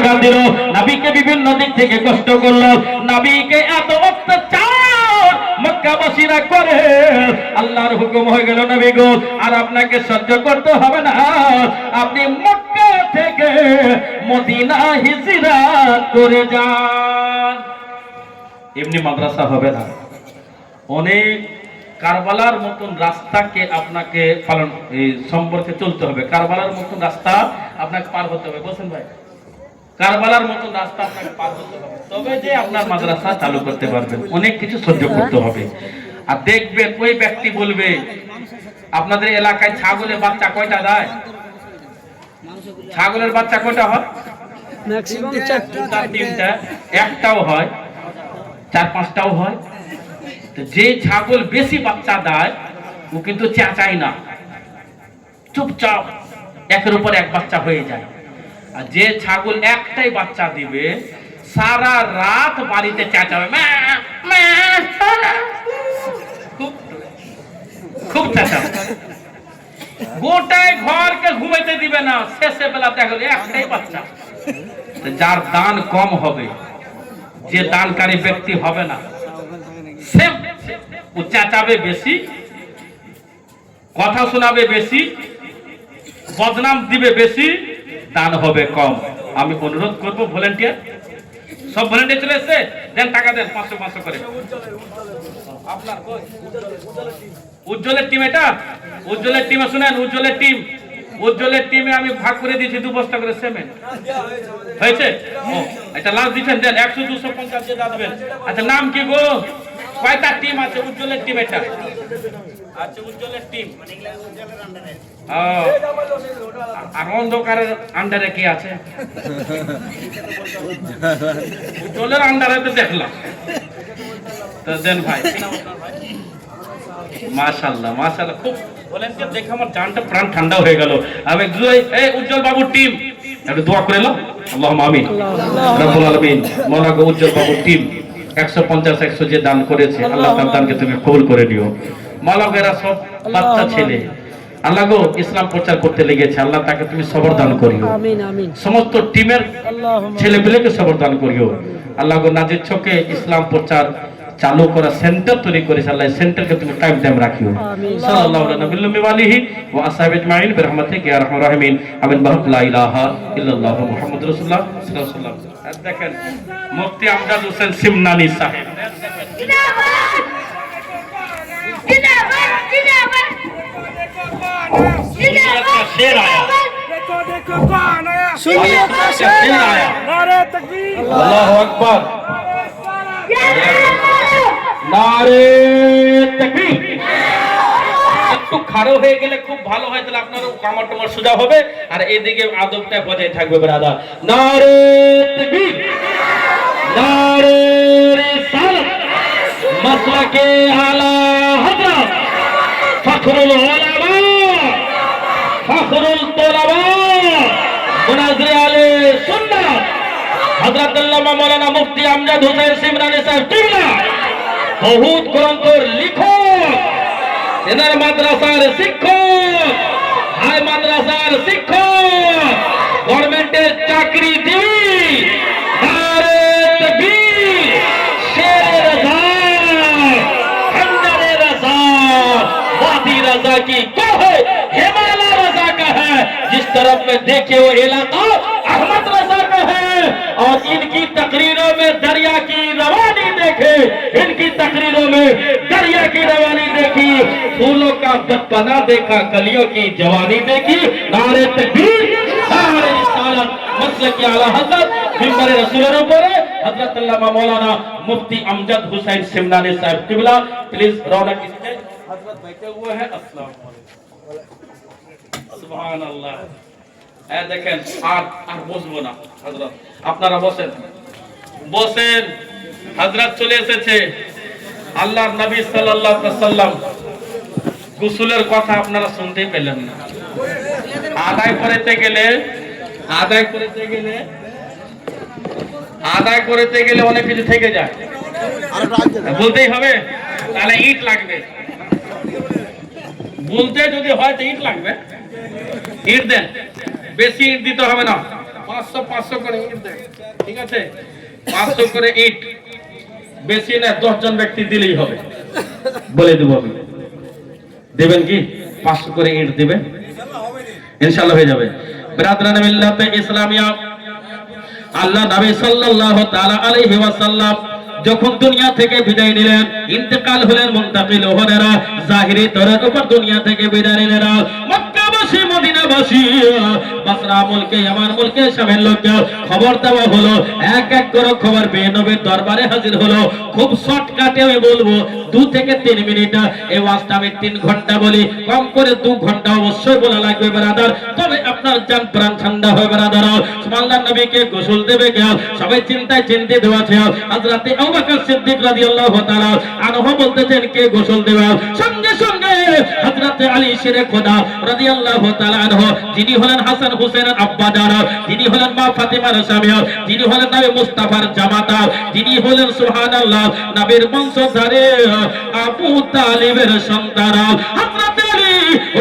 জায়গা দিল, নবীকে বিভিন্ন দিক থেকে কষ্ট করলো, নবীকে এত অত্যাচার মক্কাবাসীরা করে, আল্লাহর হুকুম হয়ে গেল নবী গো আর আপনাকে সহ্য করতে হবে না, আপনি মক্কা থেকে মদিনা হিজরত করে যান। এমনি মাদ্রাসা হবে না, অনেক কারবালার মতন রাস্তাকে আপনাকে পালন সম্পর্কে চলতে হবে, কারবালার মতন রাস্তা আপনাকে পার হতে হবে। বলছেন ভাই, কারবালার মতন রাস্তা আপনাকে পার হতে হবে, তবে যে আপনার মাদ্রাসা চালু করতে পারবেন। অনেক কিছু সহ্য করতে হবে। আর দেখবেন ওই ব্যক্তি বলবে আপনাদের এলাকায় ছাগলের বাচ্চা কয়টা দেয়? ছাগলের বাচ্চা কয়টা হয়? ম্যাক্সিমাম 4টা, একটাও হয়, 4-5টাও হয়। যে ছাগল বেশি বাচ্চা দেয় ও কিন্তু চেঁচায় না, চুপচাপ একের উপর এক বাচ্চা হয়ে যায়। আর যে ছাগল একটাই বাচ্চা দিবে সারা রাত বাড়িতে চেঁচাবে, খুব চেঁচাবে, গোটায় ঘরকে ঘুমাইতে দিবে না। শেষে বেলা দেখা গেল একটাই বাচ্চা। যার দান কম হবে, যে দানকারী ব্যক্তি হবে না, ও চেঁচাবে বেশি, কথা শোনাবে বেশি, বদনাম দিবে বেশি, দান হবে কম। আমি অনুরোধ করবো ভলেন্টিয়ার, সব ভলেন্টিয়ার চলে এসছে, দেন টাকা দেন 500 করে। আপনার উজ্জ্বলের টিম, এটা উজ্জ্বলের টিমে শুনেন, উজ্জ্বলের টিমে আমি ভাগ করে দিয়েছি 2 বস্তা করে সিমেন্ট হয়েছে। এটা লাস্ট দিচ্ছেন, দেন 100, 250 দিয়ে দেবেন। আচ্ছা নাম কি গো? কয়টা টিম আছে উজ্জ্বলের টিম? এটা আচ্ছা উজ্জ্বলের টিম। আর অন্ধকারের আন্ডারে কি আছে? উজ্জ্বলের আন্ডারে তো দেখলাম। তো দেন ভাই, মাশাআল্লাহ মাশাআল্লাহ, খুব বলেন যে দেখে আমার জানটা প্রাণ ঠান্ডা হয়ে গেল। আমি এই উজ্জ্বল বাবুর টিম একটু দোয়া করে নাও, আল্লাহুম্মা আমিন রব্বুল আলামিন। মওলা গো উজ্জ্বল বাবুর টিম 150-100 যে দান করেছে, আল্লাহ তার দানকে তুমি কবুল করে দিও। মওলা গো এরা সব বাচ্চা ছেলে, আল্লাহ গো ইসলাম প্রচার করতে লেগেছে, আল্লাহ তাকে তুমি সবর দান করিও। আমিন আমিন। সমস্ত টিমের ছেলেপেলেকে সবর দান করিও। আল্লাহ গো নাজির ছকে ইসলাম প্রচার চালু করা সেন্টার তৈরি করেছে, আল্লাহ সেন্টারকে তুমি টাইম রাখিও। সাল্লাল্লাহু আলাইহি ওয়া আসহাবিহি আজমাইন বিরহমাতিকা ইয়া আরহামার রাহিমিন। আমিন। লা ইলাহা ইল্লাল্লাহ মুহাম্মাদুর রাসূলুল্লাহ সাল্লাল্লাহু আলাইহি ওয়াসাল্লাম। দেখেন মুফতি আমজাদ হোসেন সিমনানি সাহেব, शेर आया, देखो कौन आया, सुनिए का शेर आया। नारे तकबीर, अल्लाहु अकबर, नारे तकबीर। একটু খাড়ো হয়ে গেলে খুব ভালো হয়, তাহলে আপনারও কামড় টামড় সোজা হবে আর এইদিকে আদবটা বজায় থাকবে। ব্রাদার নারে তাকবীর, নারে রিসালাত, মাসলাকে আলা হযরত ফখরুল উলামা, ফখরুল তুলাবা, মুনাজির আলে সুন্নাত হযরত আল্লামা মাওলানা মুফতি আমজাদ হোসেন সিমনানি সাহেব কিবলা, বহুত গ্রন্থের লেখক, এনার মাদ্রাসার শিক্ষক, হাই মাদ্রাসার শিক্ষক, গভর্নমেন্টের চাকরিজীবী, নারে তাকবীর, শেরে রাজা, খঞ্জরে রাজা, वादी रजा की क्या है, हिमालय रजा का है, जिस तरफ में देखे वो इलाका अहमद रजा का है। और इनकी तकरीरों में दरिया की रवानी देखे, इनकी तकरीरों में दरिया की रवानी देखी, फूलों का बचपना देखा, कलियों की जवानी देखी। नारे तकबीर, नारे रिसालत, मसलक की आला हज़रत मिंबर रसूलेर ऊपरे हज़रत अल्लामा मौलाना मुफ्ती अमजद हुसैन सिमनानी साहब किबला। प्लीज रौनक स्टेज, हजरत बैठे हुए हैं। अस्सलाम वालेकुम, सुभान अल्लाह। দেখেন আর বসবো না, হযরত আপনারা বসেন, বসেন। হযরত চলে এসেছে। আল্লাহর নবী সাল্লাল্লাহু আলাইহি ওয়াসাল্লাম গোসলের কথা আপনারা শুনতেই পেলেন না। আদায় করতে গেলে অনেক কিছু থেকে যায়, বলতেই হবে, তাহলে ইট লাগবে। বলতে যদি হয় তো ইট লাগবে, ইট দেন, বেশি ইট দিতে হবে না, 500 করে ইট দেয়, ঠিক আছে? 500 করে ইট, বেশি না 10 জন ব্যক্তি দিলেই হবে, বলে দেব আমি। দেবেন কি? 500 করে ইট দিবেন, ইনশাআল্লাহ হয়ে যাবে। বিরাদরানে মিল্লাতে ইসলামিয়া, আল্লাহ নবী সাল্লাল্লাহু তাআলা আলাইহি ওয়াসাল্লাম যখন দুনিয়া থেকে বিদায় নিলেন, ইন্তেকাল হলেন, মুনতাকিল হলেন, জাহিরি তরের উপর দুনিয়া থেকে বিদায় নিলেন। মক্কাবাসী, মদিনাবাসী, বসরা মুলকে, ইয়ামান মুলকে, শামের লোককে খবর দেওয়া হলো। এক এক করে খবর পেয়ে নবীর দরবারে হাজির হলো। খুব শর্টকাটে আমি বলবো, 2 থেকে 3 মিনিট। এই ওয়াজটা আমি 3 ঘন্টা বলি, কম করে 2 ঘন্টা অবশ্যই বলা লাগবে ব্রাদার, তবে আপনার জান প্রাণ ঠান্ডা হবে ব্রাদার। সুবহানাল্লাহ, নবীকে গোসল দেবে কে? সবাই চিন্তায় চিন্তিত আছে। হযরত আবু বকর সিদ্দিক রাদিয়াল্লাহু তাআলা আনহু বলতেছেন কে গোসল দেবে? সঙ্গে সঙ্গে হযরত আলী শেরে খোদা রাদিয়াল্লাহু তাআলা আনহু, যিনি হলেন হাসান হুসেনের আব্বা জান, যিনি হলেন মা ফাতিমার স্বামী, যিনি হলেন নবী মুস্তাফার জামাতা, যিনি হলেন সুবহানাল্লাহ নবীর বংশধরে আবু তালিবের সন্তান হযরত আলী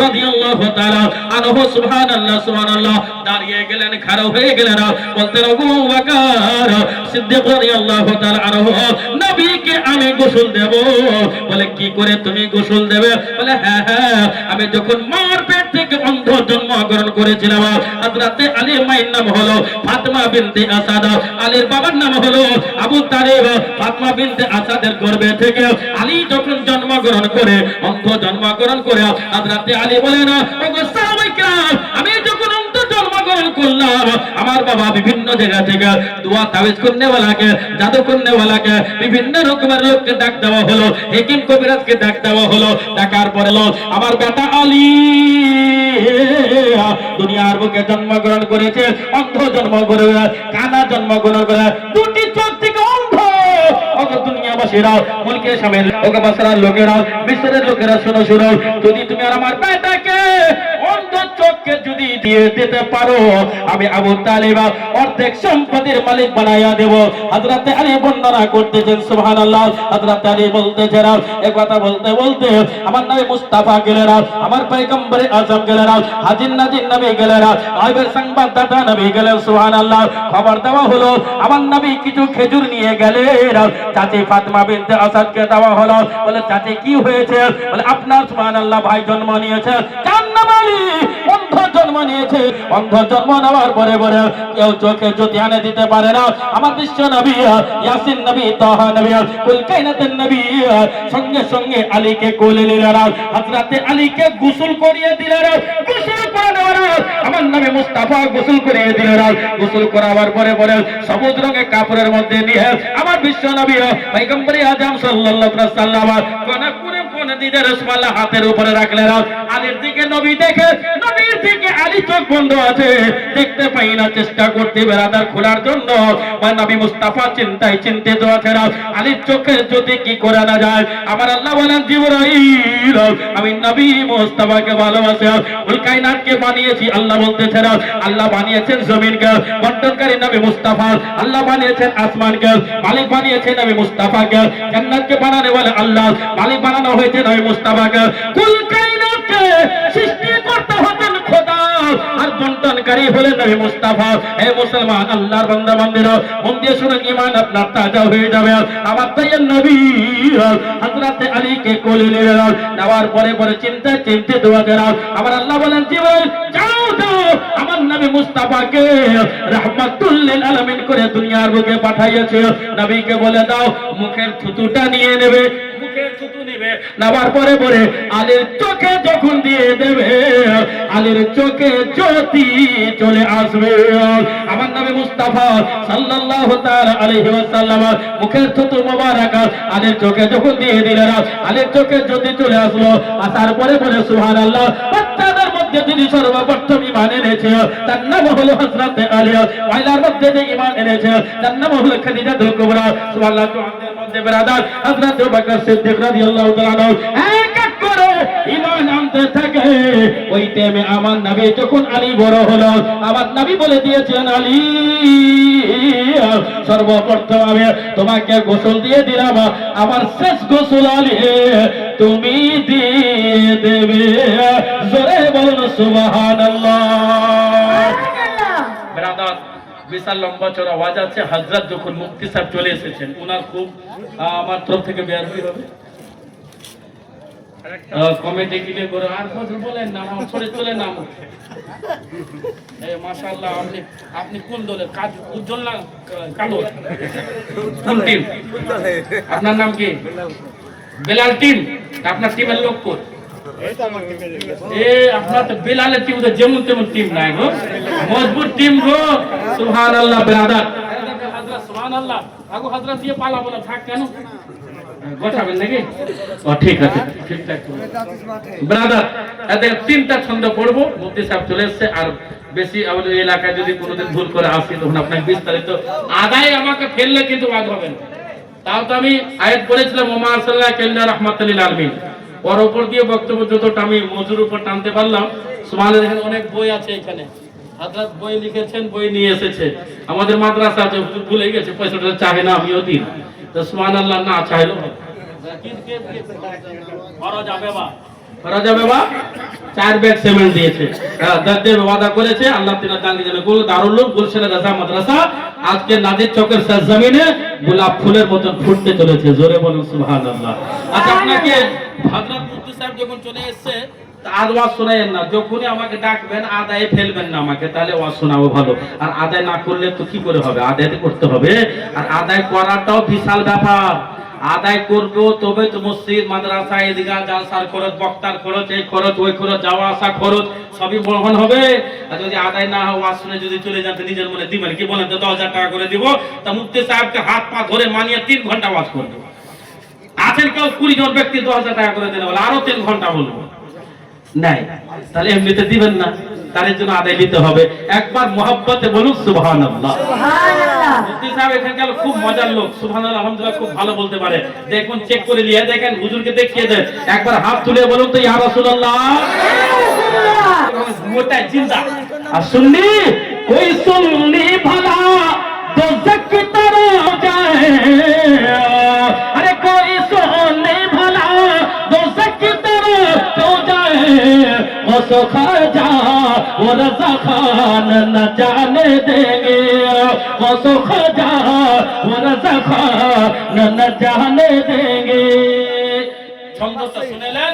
রাদিয়াল্লাহু তাআলা আনহু সুবহানাল্লাহ সুবহানাল্লাহ দাঁড়িয়ে গেলেন, খাড়া হয়ে গেলেন, বলতেন আবু বকর সিদ্দিক রাদিয়াল্লাহু তাআলা আনহু, নবীকে আমি গোসল দেব। বলে কি করে তুমি গোসল দেবে? বলে হ্যাঁ হ্যাঁ, আমি যখন মার পেট থেকে অন্ধ জন্মগ্রহণ করেছিলাম, হযরত আলী মায়ের নাম হলো ফাতেমা বিনতে আসাদ, আলীর বাবার নাম হলো আবু তালিব। ফাতেমা বিনতে আসাদের গর্ভে থেকে আলী যখন জন্মগ্রহণ করে, অন্ধ জন্মগ্রহণ করে, হযরত আলী বলেন ওগো সাহাবায়ে, আমি যখন অন্ধ জন্মগ্রহণ করলাম, আমার বাবা বিভিন্ন জায়গা থেকে দোয়া তাবিজ করনেওয়ালাকে, জাদু করনেওয়ালাকে, বিভিন্ন রকমের লোককে ডাক দেওয়া হলো, হেকিম কবিরাজকে ডাক দেওয়া হলো। ডাকার পরে আমার বেটা আলী দুনিয়ার বুকে জন্মগ্রহণ করেছে, অন্ধ জন্মগ্রহণ, কানা জন্মগ্রহণ করে, 2টি চোখ থেকে অন্ধ। দুনিয়াবাসীরা, মুলকে শামের, ওকে বসরার লোকেরা, মিশরের লোকেরা, শোনো শোনো, যদি তুমি আর আমার বেটাকে অন্ধ চোখকে যদি দিয়ে দিতে পারো, আমি আবু তালিব অর্ধেক সম্পত্তির মালিক বানাইয়া দেব। হযরত আলী বর্ণনা করতেছেন সুবহানাল্লাহ। হযরত আলী বলতেছেন, এই কথা বলতে বলতে আমার নবী মুস্তাফা গেলেন, আমার পয়গম্বরে আযম গেলেন, হাজির নাজির নবী গেলেন, গায়বের সংবাদদাতা নবী গেলেন। সুবহানাল্লাহ, খবর দেওয়া হলো আমার নবী কিছু খেজুর নিয়ে গেলেন, চাচি ফাতেমা বিনতে আসাদকে দেওয়া হলো। বলে চাচি কি হয়েছে? বলে আপনার সুবহানাল্লাহ ভাই জন্ম নিয়েছে, কার নাম আলী, অন্ধ জন্ম নিয়েছে। অন্ধ জন্ম নেওয়ার পরে পরে কেউ চোখে জ্যোতি আনে দিতে পারে না। আমার বিশ্ব নবী ইয়াসিন নবী, তাহা নবী, কুল কায়নাতের নবী সঙ্গে সঙ্গে আলীকে কোলে নিলেন, হযরত আলীকে গোসল করিয়ে দিলেন। গোসল করে নেওয়ার আমার নবী মুস্তাফা গোসল করিয়ে দিলেন। গোসল করাবার পরে পরে সবুজ রঙের কাপড়ের মধ্যে নিয়ে আমার বিশ্ব নবী পয়গম্বরে আযম সাল্লাল্লাহু আলাইহি ওয়াসাল্লাম কোনা করে কোন দিকে রাসূলুল্লাহ হাতের উপরে রাখলেন। আলীর দিকে নবী দেখে, নবীর দিকে আলী চোখ বন্ধ আছে, দেখতে পাই না, চেষ্টা করতে বেরাদার খোলার জন্য। নবী মুস্তাফা চিন্তায় চিন্তিত আছেন, আলীর চোখের জ্যোতি কি করে না যায়। আমার আল্লাহ বলেন জিবরাইল, আমি নবী মুস্তাফাকে ভালোবাসি, কুল কায়নাতকে বানিয়েছি। আল্লাহ বলতেছেন, আল্লাহ বানিয়েছেন জমিনকে, বন্টনকারী নবী মুস্তাফা, আল্লাহ বানিয়েছেন আসমানকে, মালিক বানিয়েছেন নবী মুস্তাফাকে, জান্নাতকে বানানে বলে আল্লাহ, মালিক বানানো হয়েছে নবী মুস্তাফাকে। কুল কায়নাতকে সৃষ্টি করতে হতেন খোদা, আর বন্টনকারী হলেন নবী মুস্তাফা। হে মুসলমান, আল্লাহর বান্দা বান্দিরা, মন দিয়ে শুনুন, ঈমান আপনার তাজা হয়ে যাবে। আমার দয়ার নবী হযরত আলীকে কোলে নিলেন, নেওয়ার পরে পরে চিন্তায় চিন্তিত আছেন। আমার আল্লাহ বলেন জিবরাইল, যাও যাও, আমার নবী মুস্তাফাকে রাহমাতুল লিল আলামিন করে দুনিয়ার বুকে পাঠাইয়েছে। নবীকে বলে দাও মুখের থুতুটা নিয়ে নেবে, মুখের থুতু নেবে, নেওয়ার পরে পরে আলীর চোখে যখন দিয়ে দেবে, আলীর চোখে জ্যোতি চলে আসবে। আমার নবী মুস্তাফা সাল্লাল্লাহু তাআলা আলাইহি ওয়াসাল্লাম মুখের থুতু মোবারক আলীর চোখে যখন দিয়ে দিলেন, আলীর চোখে জ্যোতি চলে আসলো। আসার পরে পরে সুবহানাল্লাহ, বাচ্চাদের মধ্যে যিনি সর্বপ্রথম ঈমান এনেছে তার নাম হলো হযরত আলী। মহিলার মধ্যে যে ঈমান এনেছে তার নাম হলো খাদিজাতুল কুবরা। সুবহানাল্লাহ, আমাদের মধ্যে ব্রাদার হযরত আবু বকর সিদ্দিক রাদিয়াল্লাহু তাআলা আনহু এক এক করে ঈমান আনতে থাকে। ওই টাইমে আমার নবী যখন আলী বড় হলো, আমার নবী বলে দিয়েছেন, আলী সর্বপ্রথম আমি তোমাকে গোসল দিয়ে দিলাম, আমার শেষ গোসল আলী তুমি দিয়ে দেবে। জোরে বলুন সুবহানাল্লাহ। ব্রাদার বিশাল লম্বা চড়া আওয়াজ আছে। হযরত যখন মুফতি সাহেব চলে এসেছেন, ওনার খুব আমার তরফ থেকে বেয়াদবি হবে, কমেন্টে গিলে করে আর কথা বলেন না, আমার ছড়ে চলে নাম। মাশাআল্লাহ, আপনি কোন দলের? কাজ উজ্জ্বল না কালো? কোন টিম? আপনার নাম কি? বেলাল টিম। আপনার টিমের লোক কোন? আপনার তো বেলালের টিম তো যেমন তেমন টিম নাই গো, মজবুত টিম গো। সুবহানাল্লাহ ব্রাদার, সুবহানাল্লাহ। আগো হযরত দিয়ে পালা বলা থাক কেন গোছাবেন নাকি? ও ঠিক আছে, ঠিকঠাক ব্রাদার। এদের তিনটা ছন্দ পড়বো, মুফতি সাহেব চলে এসেছে। আর বেশি আমাদের এলাকায় যদি কোনোদিন ভুল করে আসি তখন আপনাকে বিস্তারিত আদায় আমাকে ফেললে কিন্তু বাদ হবেন। তাও তো আমি আয়াত পড়েছিলাম, ওমা আরসালনাকা ইল্লা রাহমাতাল লিল আলামিন। ওর উপর দিয়ে বক্তব্য যতটা আমি মজুর উপর টানতে পারলাম। সুবহানাল্লাহ। দেখেন অনেক বই আছে এখানে, হযরত বই লিখেছেন, বই নিয়ে এসেছে। আমাদের মাদ্রাসা আছে, ভুলে গেছে, পয়সাটা চাহে না, আমিও দিই। তো সুবহানাল্লাহ, না চাইলো চার ব্যাগ সিমেন্ট দিয়েছে, ওয়াদা করেছে। আল্লাহ তাআলা জানকে যেন দারুল উলুম গুলশান রাজা মাদ্রাসা আজকে নাজির চকের জমিনে গোলাপ ফুলের মতন ফুটতে চলেছে। জোরে বলুন সুবহানাল্লাহ। আচ্ছা, আপনাকে হযরত মুফতি সাহেব যখন চলে এসেছে, আর ওয়াজ শোনায়েন না। যখনই আমাকে ডাকবেন আদায়ে ফেলবেন না আমাকে, তাহলে ওয়াজ শোনাবো ভালো। আর আদায় না করলে তো কি করে হবে? আদায় করতে হবে। আর আদায় করাটাও বিশাল ব্যাপার। আদায় করবো তবে তো মসজিদ মাদ্রাসা এদিকে জালসার খরচ, বক্তার খরচ, এই খরচ ওই খরচ, যাওয়া আসা খরচ সবই বহন হবে। আর যদি আদায় না হয়, ওয়াজ শুনে যদি চলে যান, নিজের মনে দিবেন কি? বলেন তো 10,000 টাকা করে দিব, তা মুফতি সাহেবকে হাত পা ধরে মানিয়ে 3 ঘন্টা ওয়াজ করবো। আছেন কেউ 20 জন ব্যক্তি 10,000 টাকা করে দিলে বলে আরো 3 ঘন্টা বলবো, নাই তাহলে এমনিতে দিবেন না, তার জন্য আদায় দিতে হবে। একবার মোহাব্বতে বলুন সুবহানাল্লাহ। সুবহানাল্লাহ। মুফতি সাহেব এখানকার খুব মজার লোক, সুবহানাল্লাহ, আলহামদুলিল্লাহ, খুব ভালো বলতে পারে। দেখুন, চেক করে নিয়ে দেখেন, হুজুরকে দেখিয়ে দেন, একবার হাত তুলে বলুন তো ইয়া রাসূলুল্লাহ। মোটা জিন্দা আর সুন্নি কোই সুন্নি ভলা দোজক কি तरफ जाए, अरे कोई सुन्नी भला दोजक की तरफ तो जाए, वो खाजा वो रज़ा खान न जाने देंगे, वो खाजा वो रज़ा खान न जाने देंगे। ছন্দটা শুনেলেন?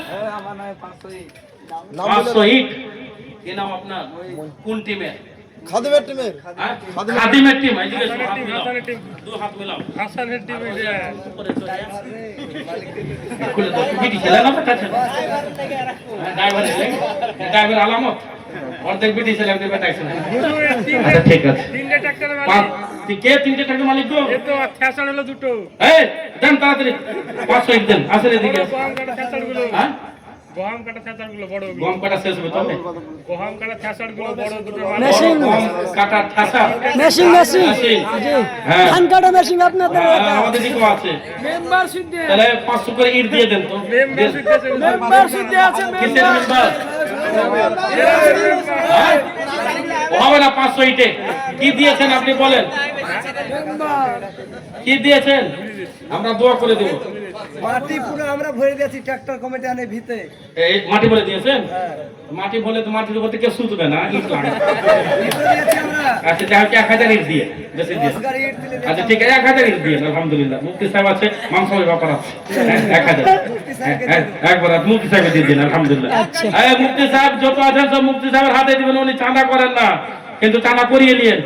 500 ইট। কি নাম আপনার? কোন টিমের? খাদিমের টিমের। খাদিমের টিম। এদিকে দু হাত মিলাও। হাসানের টিম। উপরে চলে খুলে দাও। বিটি খেলা না কাছে ড্রাইভার আলামত অর্ধেক বিটি ছেলে একদম বেটাইছে। আচ্ছা ঠিক আছে। তিনটে ট্রাক্টরের মালিক কে? তিনটে ট্রাক্টর মালিক গো? এ তো ঠেসার হলো দুটো। এই দেন তাড়াতাড়ি 500 ইট দেন। আসলে এদিকে গম কাটা ঠেসারগুলো। হ্যাঁ, গম কাটা ঠেসারগুলো বড়। গম কাটা শেষ হবে তবে গম কাটা ঠেসারগুলো বড় দুটো মেশিন। গম কাটা ঠেসা মেশিন। জি হ্যাঁ, ধান কাটা মেশিন আপনাদের আমাদের দিকেও আছে। মেম্বারশিপ দিয়ে তাহলে 500 করে ইট দিয়ে দেন তো। মেম্বারশিপ দিয়ে আছে। কিসের মেম্বার? হবে না 500 ইটে। কি দিয়েছেন আপনি বলেন? কি দিয়েছেন? আমরা দোয়া করে দেব। মাটি পুরো আমরা ভরে দিয়েছি, ট্রাক্টর কমিটি আনে ভিতে। এই মাটি ভরে দিয়েছেন? মাটি ভরে তো মাটির উপর থেকে সুতবে না, ইট লাগে। আচ্ছা যাও, 1000 ইট দিয়ে বেশি দিয়ে। আচ্ছা ঠিক আছে, 1000 ইট দিয়ে। আলহামদুলিল্লাহ, মুফতি সাহেব আছে, মাংস ব্যাপার আছে। 1000 একবার মুফতি সাহেব দিয়ে দিন। আলহামদুলিল্লাহ। এই মুফতি সাহেব যত আছেন সব মুফতি সাহেবের হাতে দিবেন। উনি চাঁদা করেন না, কিন্তু চাঁদা করিয়ে নিয়েন।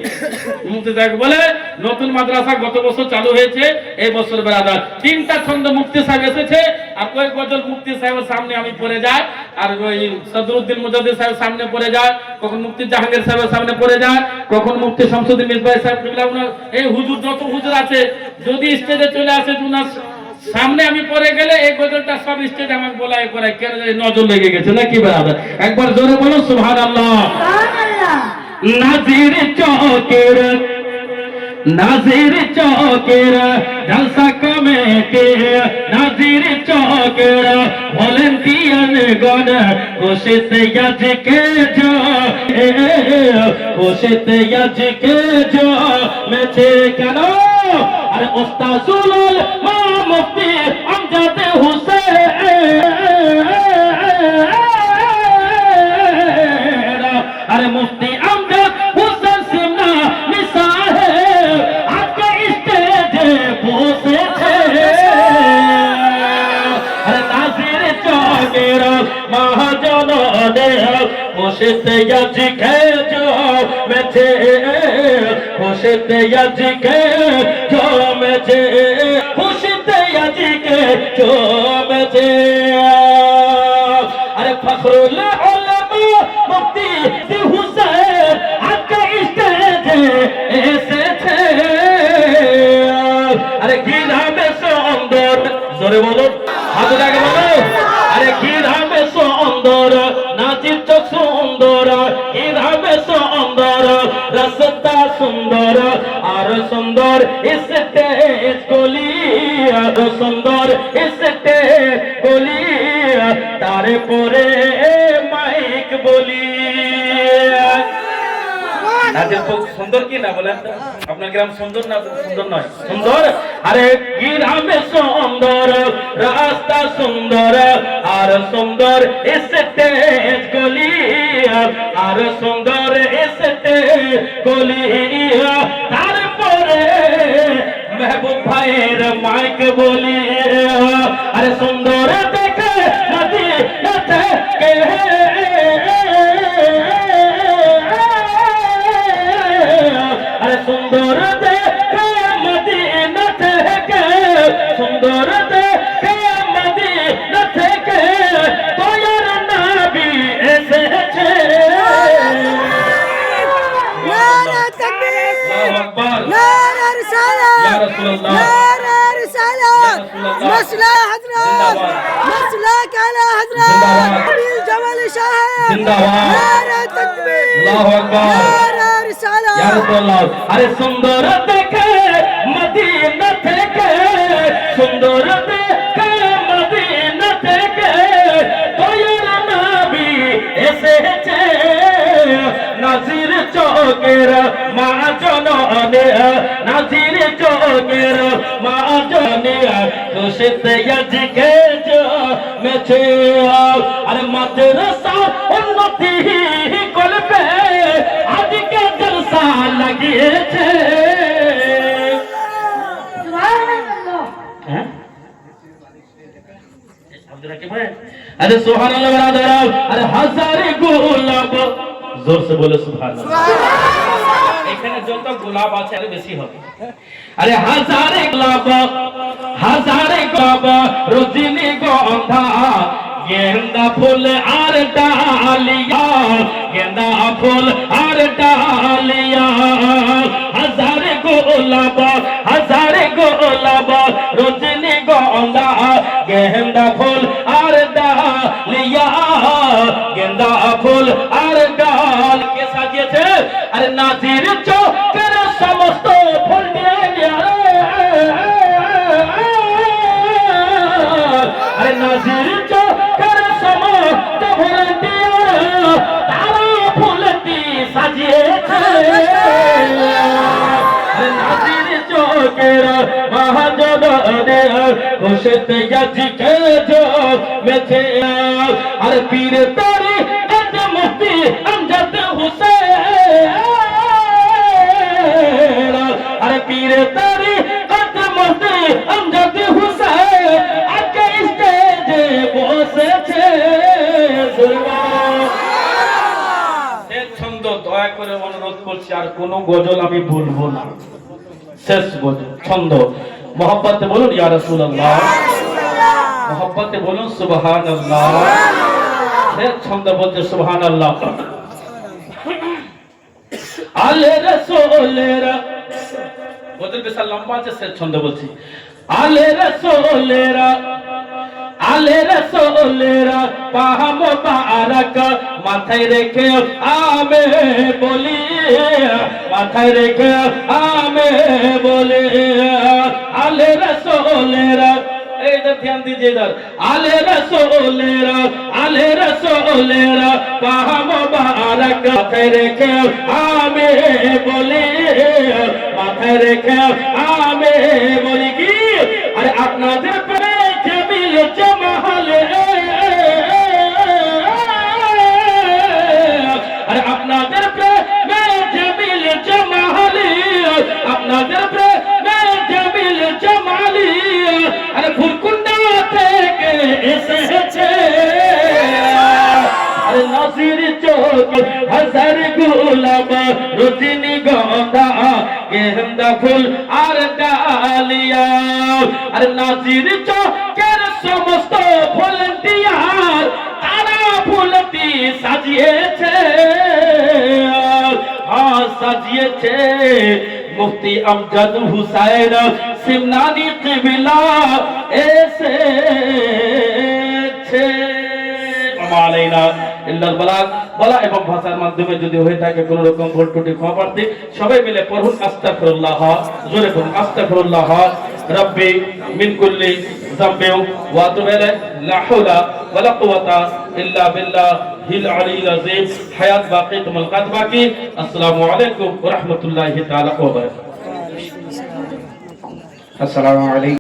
মুফতি সাহেব বলে নতুন মাদ্রাসা গত বছর চালু হয়েছে, এই বছর বেরাদার 3টা ছন্দ মুফতি সাহেব এসেছে। আর কয়েক বছর মুফতি সাহেবের সামনে আমি পড়ে যাই, আর ওই সদরুদ্দিন মুজাদ্দিদ সাহেব সামনে পড়ে যায়, কখন মুফতি জাহাঙ্গীর সাহেবের সামনে পড়ে যায়, কখন মুফতি শামসুদ্দিন মিসবাহ সাহেব। এই হুজুর যত হুজুর আছে যদি স্টেজে চলে আসে, উনার সামনে আমি পড়ে গেলে এই গজলটা সব স্টেজ আমাকে বলাই করায়, কেন নজর লেগে গেছে নাকি বেরাদার? একবার জোরে বলো সুবহানাল্লাহ। নাজির চকের জলসা কমিটি, নাজির চকের ভলেন্টিয়ার গণ খুশিতে আজকে যো, খুশিতে আজকে যো মেছে কেন? আরে উস্তাজুল মা মুফতি আমজাদ হুসেন, আরে মুফতি আমজাদ হুসেন সিমনা নিসান খুশিতে আজকে জমেছে, খুশিতে আজকে জমেছে, খুশিতে আজকে জমেছে। আরে ফখরুল উলামা মুফতি হুসাইন আজকে স্টেজে এসেছে। আরে কি নামে সুন্দর, জোরে বলো, হাত উঠাকে বলো। আরে কি নামে সুন্দর, নাচির চোখ সুন্দর, কি নামে সুন্দর, রাস্তা সুন্দর, আর সুন্দর স্টেজ গলি, আর সুন্দর স্টেজ গলি, তারপরে মাইক বলি। নাচের খুব সুন্দর কি না বলেন তো? আপনার গ্রাম সুন্দর না সুন্দর নয়? সুন্দর। আরে গ্রামে সুন্দর, রাস্তা সুন্দর, আর সুন্দর স্টেজ গলি, আর সুন্দর স্টেজ গলি, তারপরে মেহবুব ভাইয়ের মাইক বলি। আরে সুন্দর দেখে নদী থেকে, আরে সুন্দর দেখে মদিনা থেকে, সুন্দর দেখে মদিনা থেকে দয়ার নবী এসেছে। নারা তাকবীর, আল্লাহু আকবার, নারা রিসালাত, ইয়া রাসূলুল্লাহ, নারা রিসালাত, মাসলা হযরত, মাসলা কালা হযরত আমির জামাল সাহেব, জিন্দাবাদ, নারা তাকবীর, আল্লাহু আকবার, নারা রিসালাত, ইয়া রাসূলুল্লাহ। আরে সুন্দর দেখে মদিনা থেকে, সুন্দর দেখে মদিনা থেকে দয়ার নবী এসেছে। নাজির চোখের মা জননী, নাজির চোখের মা জননী, খুশিতে আজকে জমেছে। আরে মাদ্রাসা উন্নতি করবে, আজকে জলসা লাগিয়েছে। হ্যাঁ? अरे सुभान अल्लाह बरादर, अरे हजारे গোলাপ, जोर से बोले सुभान अल्लाह। এখানে যত গোলাপ আছে আরো বেশি হবে। আরে হাজারে গোলাপ, হাজারে গোলাপ, রজনীগন্ধা, गेंदा फूल और डालिया, गेंदा फूल और डालिया, हजारे गोलाप, हजारे गोलाप, रजनीगंधा, गेंदा फूल और डालिया, गेंदा फूल और डाल के साजिয়েছে। अरे नाजिर चौकेर समस्त फूल দিয়ে, अरे नाजिर चौकेर समस्त फूल দিয়ে তারা ফুল দিয়ে সাজিয়েছে। अरे नाजिर चौकेर महाजने खुशिते আজকে জমেছে। अरे पीर तारी अज मुफ्ती अमजद हुसैन, अरे पीर तारी अज मुफ्ती अमजद हुसैन আজকে স্টেজে বসেছে। শেষ ছন্দ দয়া করে অনুরোধ করছি, আর কোন গজল আমি বলবো না। শেষ গজল ছন্দ, মোহাব্বতে বলুন ইয়া রাসূলুল্লাহ, মোহাব্বতে বলুন সুবহানাল্লাহ। শেষ ছন্দ বলতে সুবহানাল্লাহ। আলে রাসূলেরা, গজল বিশাল লম্বা আছে, শেষ ছন্দ বলছি। আলে রাসূলেরা, আলে রাসূলেরা পাহ মুবারক মাথায় রেখে আমি বলি, মাথায় রেখে আমি বলি। আলে রাসূলেরা, এই যে ধ্যান दीजिए इधर, আলে রাসূলেরা, আলে রাসূলেরা পাহ মুবারক মাথায় রেখে আমি বলি, মাথায় রেখে আমি বলি কি, আরে আপনাদের প্রেমে জামিল জামাল, আরে আপনাদের প্রেমে জামিল জামাল, আপনাদের প্রেমে জামিল জামাল, আরে ফুলকুন্ডা থেকে এসেছে। আরে নাজির চোখ গেন্দা ফুল আর ডালিয়া আর নাজির চকের সমস্ত ভলান্টিয়ার তারা ফুলটি সাজিয়েছে সাজিয়েছে মুফতি আমজাদ হুসাইন সিমনানি কিবলা এসেছে আমালাইনা ইল্লাল বালাগ বলা এবং ভাষার মাধ্যমে যদি হয়ে থাকে কোনো রকম ভুল ত্রুটি ক্ষমা প্রার্থী সবাই মিলে পড়ুন আস্তাগফিরুল্লাহ জোরে পড়ুন আস্তাগফিরুল্লাহ রাব্বি মিন কুল্লি যামবি ওয়া আতুবু ইলাইহি লা হাওলা ওয়া লা কুওয়াতা ইল্লা বিল্লাহিল আলিয়্যিল আযীম হায়াত বাকি তুমুল কাত বাকি আসসালামু আলাইকুম ওয়া রাহমাতুল্লাহি তাআলা ওয়া বারাকাতুহু আসসালামু আলাইকুম।